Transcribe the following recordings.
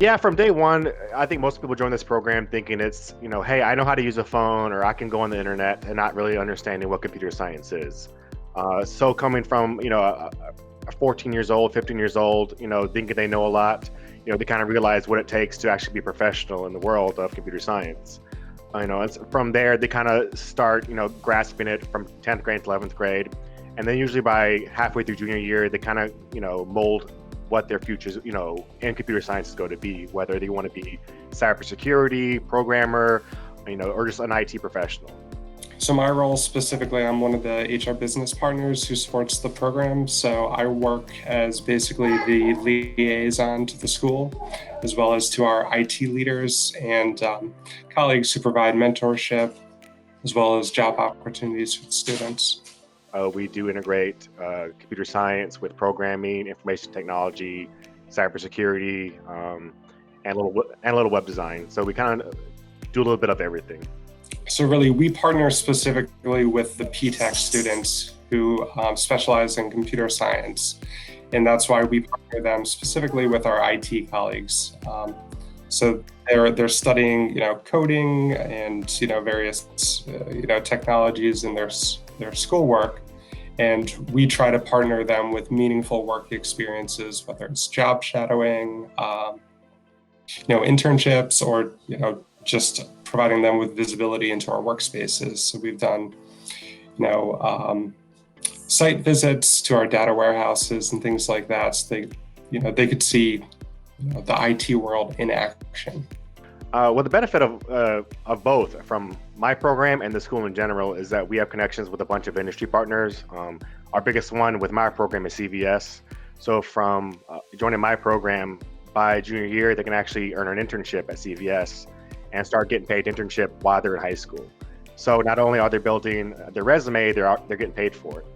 Yeah, from day one, I think most people join this program thinking it's, hey, I know how to use a phone or I can go on the internet and not really understanding what computer science is. So coming from, a 14 years old, 15 years old, thinking they know a lot, they kind of realize what it takes to actually be professional in the world of computer science. It's from there they kind of start, grasping it from 10th grade to 11th grade. And then usually by halfway through junior year, they kind of, mold what their futures, in computer science is going to be, whether they want to be cybersecurity, programmer, or just an IT professional. So my role specifically, I'm one of the HR business partners who supports the program. So I work as basically the liaison to the school, as well as to our IT leaders and colleagues who provide mentorship, as well as job opportunities for the students. We do integrate computer science with programming, information technology, cybersecurity, and a little web design. So we kind of do a little bit of everything. So really, we partner specifically with the PTech students who specialize in computer science. And that's why we partner them specifically with our IT colleagues. So they're studying, coding and, various, technologies in their schoolwork. And we try to partner them with meaningful work experiences, whether it's job shadowing, internships, or, just providing them with visibility into our workspaces. So we've done, site visits to our data warehouses and things like that. So they could see, the IT world in action. Well, the benefit of both from my program and the school in general is that we have connections with a bunch of industry partners. Our biggest one with my program is CVS. So from joining my program, by junior year, they can actually earn an internship at CVS and start getting paid internship while they're in high school. So not only are they building their resume, they're getting paid for it.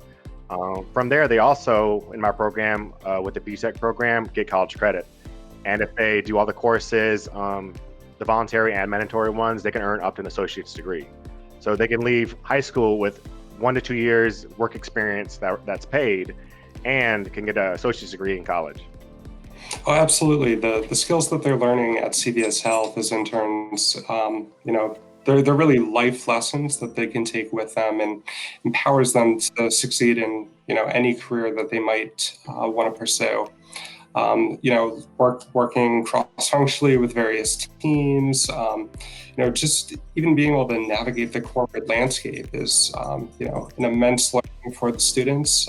From there, they also, in my program, with the BTech program, get college credit. And if they do all the courses, the voluntary and mandatory ones, they can earn up to an associate's degree. So they can leave high school with 1 to 2 years work experience that's paid and can get an associate's degree in college. Oh, absolutely. The skills that they're learning at CVS Health as interns, they're really life lessons that they can take with them and empowers them to succeed in, any career that they might want to pursue. Working cross-functionally with various teams, just even being able to navigate the corporate landscape is, an immense learning for the students.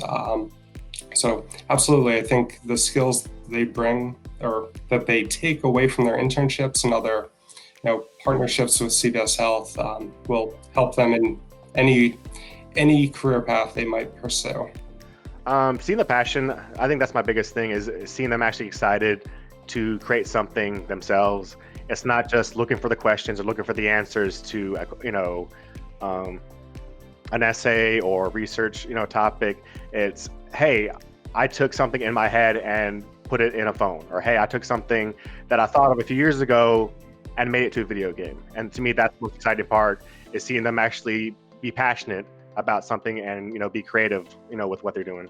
So absolutely, I think the skills they bring or that they take away from their internships and other, partnerships with CVS Health will help them in any career path they might pursue. Seeing the passion, I think that's my biggest thing is seeing them actually excited to create something themselves. It's not just looking for the questions or looking for the answers to, an essay or research, topic. It's, hey, I took something in my head and put it in a phone, or hey, I took something that I thought of a few years ago and made it to a video game. And to me, that's the most exciting part is seeing them actually be passionate about something and, be creative, with what they're doing.